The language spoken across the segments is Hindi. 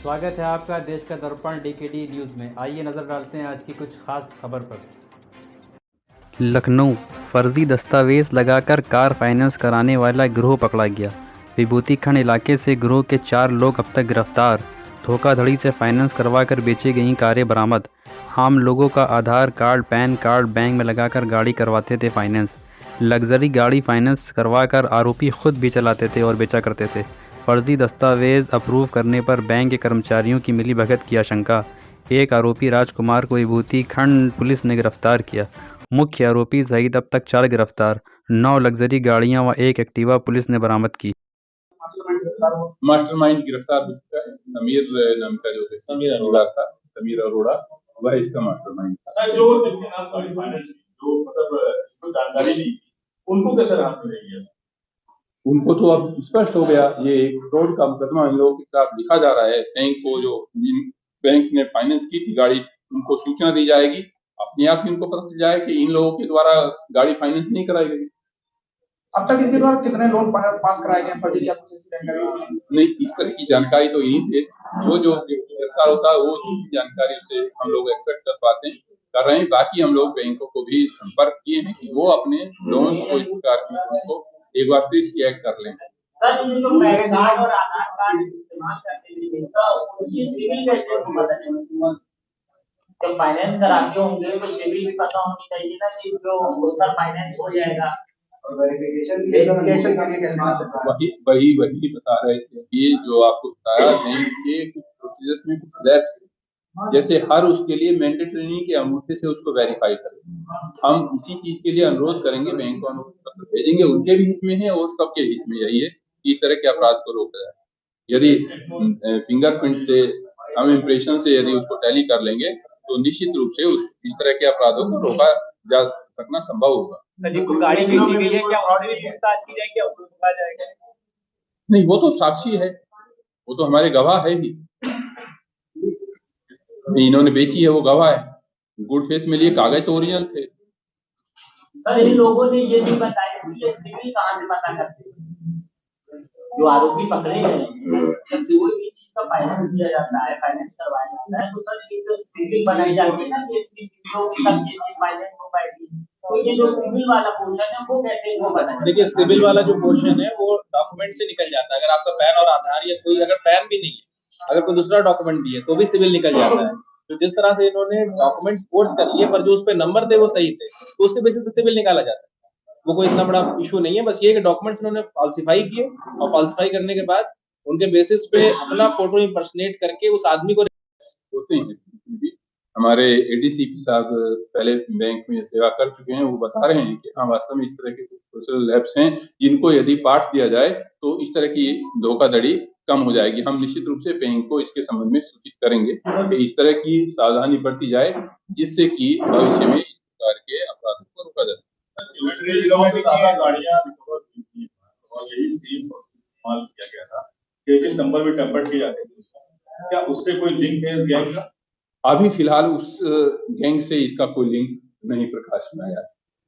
स्वागत है आपका देश का दर्पण डीकेडी न्यूज़ में। आइए नज़र डालते हैं आज की कुछ खास खबर पर। लखनऊ, फर्जी दस्तावेज लगाकर कार फाइनेंस कराने वाला गिरोह पकड़ा गया। विभूति खंड इलाके से गिरोह के 4 लोग अब तक गिरफ्तार। धोखाधड़ी से फाइनेंस करवाकर बेची गई कारें बरामद। आम लोगों का आधार कार्ड, पैन कार्ड बैंक में लगाकर गाड़ी करवाते थे फाइनेंस। लग्जरी गाड़ी फाइनेंस करवाकर आरोपी खुद भी चलाते थे और बेचा करते थे। फर्जी दस्तावेज अप्रूव करने पर बैंक के कर्मचारियों की मिलीभगत की आशंका। एक आरोपी राजकुमार को विभूति खंड पुलिस ने गिरफ्तार किया। मुख्य आरोपी सहित अब तक 4 गिरफ्तार। 9 लग्जरी गाड़ियां व एक एक्टिवा पुलिस ने बरामद की। मास्टरमाइंड गिरफ्तार हो चुका है। समीर नाम का जो है, समीर अरोड़ा था, समीर अरोड़ा वह इसका मास्टरमाइंड था। जो मतलब इसको जानकारी नहीं, उनको कैसे राहत मिलेगी? उनको तो अब स्पष्ट हो गया, ये एक फ्रॉड का मुकदमा इन लोगों के खिलाफ लिखा जा रहा है। बैंक को, जो जिन बैंक ने फाइनेंस की थी गाड़ी, उनको सूचना दी जाएगी, अपने आप ही उनको पता चल जाए कि इन लोगों के द्वारा गाड़ी फाइनेंस नहीं कराई गई। अब तक इनके द्वारा कितने लोन पास कराए गए फर्जी? क्या कुछ ऐसी जानकारी नहीं, इस तरह की जानकारी तो यहीं से जो गिरफ्तार होता है वो जानकारी उसे हम लोग एक्सपेक्ट कर रहे हैं। बाकी हम लोग बैंकों को भी संपर्क किए हैं कि वो अपने लोन को इस प्रकार को एक बार फिर चेक कर लें। सर, ये जो पैन कार्ड और आधार कार्ड इस्तेमाल करते हैं तो उसकी सिविल कैसे बदलेंगे? जब फाइनेंस कराते होंगे तो सिविल भी पता होनी चाहिए ना कि जो उसका फाइनेंस हो जाएगा। वही बता रहे थे कि जो आपको बताया बैंक के कुछ प्रोसीजर्स में कुछ लैप्स, जैसे हर उसके लिए मैंडेटरी नहीं कि अंगूठे से उसको वेरीफाई करें। हम इसी चीज के लिए अनुरोध करेंगे, बैंक को अनुरोध पत्र भेजेंगे, उनके भी हित में है और सबके हित में यही है कि इस तरह के अपराध को रोका जाए। यदि फिंगरप्रिंट से, हम इम्प्रेशन से यदि उसको टैली कर लेंगे तो निश्चित रूप से इस तरह के अपराधों को रोका जा सकना संभव होगा। गाड़ी बेची गई है, क्या उनसे भी पूछताछ की जाएगी, अप्रूव किया जाएगा? नहीं, वो तो साक्षी है, वो तो हमारे गवाह है ही। इन्होंने बेची है, वो गवाह है। गुड फेथ में लिए कागज तो ओरिजिनल थे। सर, इन लोगों ने ये नहीं बताया कि ये सिविल कहाँ से पता करते हैं? जो आरोपी पकड़े गए जब कोई भी चीज का फाइनेंस किया जाता है, फाइनेंस करवाया जाता है, तो सर एक सिविल बनाई जाती है ना कि इतनी सिविलों की तक ये फाइनेंस हो पाएगी। तो ये जो सिविल वाला पोर्शन है वो कैसे इनको पता? देखिए, सिविल वाला जो पोर्शन है वो डॉक्यूमेंट से निकल जाता है। अगर आपका पैन और आधार या कोई अगर पैन भी नहीं है, अगर कोई दूसरा डॉक्यूमेंट भी है तो भी सिविल निकल जाता है। तो जिस तरह से इन्होंने डॉक्यूमेंट फोर्ज कर लिए पर जो उस पे नंबर थे वो सही थे, तो उसके बेसिस पे सिविल निकाला जा सकता है। वो कोई इतना बड़ा इशू नहीं है। बस ये कि डॉक्यूमेंट्स इन्होंने फॉल्सिफाई किए और फॉल्सिफाई करने के बाद उनके बेसिस पे अपना फोटो इम्पर्सनेट करके उस आदमी को होते हैं। हमारे एडीसीपी साहब पहले बैंक में सेवा कर चुके हैं, वो बता रहे हैं कि हाँ, वास्तव में इस तरह के सोशल लैब्स हैं जिनको यदि पाठ दिया जाए तो इस तरह की धोखाधड़ी कम हो जाएगी। हम निश्चित रूप से बैंक को इसके संबंध में सूचित करेंगे कि इस तरह की सावधानी बरती जाए जिससे कि भविष्य में इस प्रकार के अपराधों को रोका जा सके। नंबर भी टेम्पर्ड किए जाते थे, क्या उससे कोई लिंक है इस गैंग का? अभी फिलहाल उस गैंग से इसका कोई लिंक नहीं प्रकाश में आया।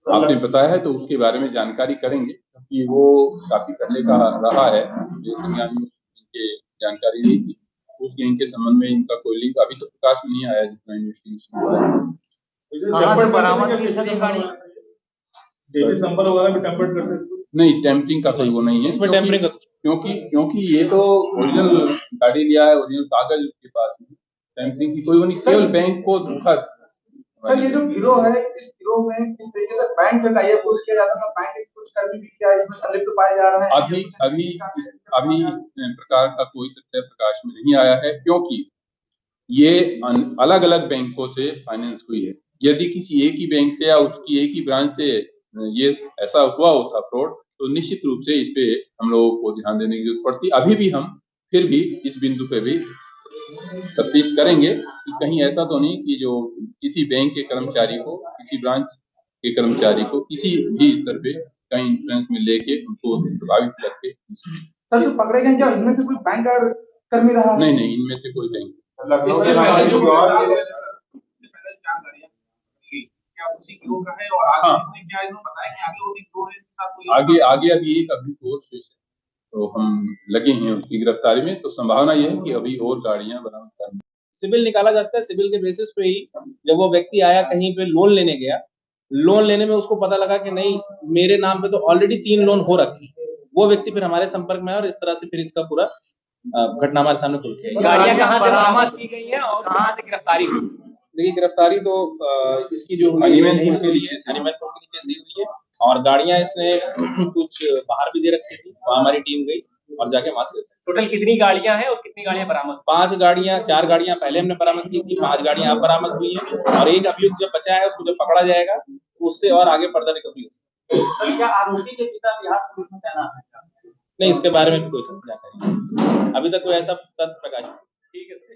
आपने बताया है तो उसके बारे में जानकारी करेंगे, क्योंकि वो काफी पहले का रहा है, इनके जानकारी नहीं थी। उस गैंग के संबंध में इनका कोई लिंक अभी तो प्रकाश में नहीं आया जितना इन्वेस्टिगेशन हुआ है। नंबर वगैरह भी टेम्पर्ड करते थे? नहीं, टेम्परिंग का कोई वो नहीं है, इसमें टेम्परिंग क्योंकि ये तो ओरिजिनल गाड़ी लिया है, ओरिजिनल कागज उसके पास है। टेम्परिंग की कोई वो नहीं, केवल बैंक को धोखा। सर, ये जो गिरोह है, इस गिरोह में किस तरीके से बैंक से टाई अप किया जाता था? बैंक कुछ कर्मी भी क्या इसमें संलिप्त पाए जा रहे हैं? अभी इस प्रकार का कोई तथ्य प्रकाश में नहीं आया है, क्योंकि ये अलग अलग बैंकों से फाइनेंस हुई है। यदि किसी एक ही बैंक से या उसकी एक ही ब्रांच से ये ऐसा हुआ होता फ्रॉड, तो निश्चित रूप से इस पे हम लोगों को ध्यान देने की जरूरत पड़ती। अभी भी हम फिर भी इस बिंदु पे भी तफ्तीश करेंगे कि कहीं ऐसा तो नहीं कि जो किसी बैंक के कर्मचारी को, किसी ब्रांच के कर्मचारी को किसी भी स्तर पे कहीं इन्फ्लुएंस में लेके उनको प्रभावित करके। सर, जो पकड़े गए क्या इनमें से कोई बैंकर कर्मी रहा? नहीं, इनमें से कोई बैंक। आगे अभी एक अभी और शेष है, तो हम लगे हैं उसकी गिरफ्तारी में। तो संभावना यह है कि अभी और गाड़ियां बरामद करनी। सिविल निकाला जाता है, सिविल के बेसिस पे ही जब वो व्यक्ति आया कहीं पे लोन लेने गया, लोन लेने में उसको पता लगा कि नहीं मेरे नाम पे तो ऑलरेडी 3 लोन हो रखी, वो व्यक्ति फिर हमारे संपर्क में आया और इस तरह से फिर इसका पूरा घटना हमारे सामने खुल के आई। गाड़ियां कहाँ से बरामद की गई हैं और कहाँ से गिरफ्तारी हुई? देखिए गिरफ्तारी तो इसकी जो हनीमैनपुर के लिए हनीमैनपुर के नीचे से हुई है और गाड़ियां इसने कुछ बाहर भी दे रखी थी, वहां हमारी टीम गई और जाके वहां से टोटल कितनी गाड़ियां हैं और कितनी गाड़ियां बरामद? 5 गाड़ियां, 4 गाड़ियां पहले हमने बरामद की थी, 5 गाड़ियां अब बरामद हुई हैं और एक अभियुक्त जब बचा है उसको जब पकड़ा जाएगा उससे और आगे फर्दर रिकवरी होगी। क्या आरोपी के पिता बिहार पुलिस में तैनात है? नहीं, इसके बारे में कोई जानकारी नहीं, अभी तक कोई ऐसा तथ्य प्रकाशित। ठीक है सर।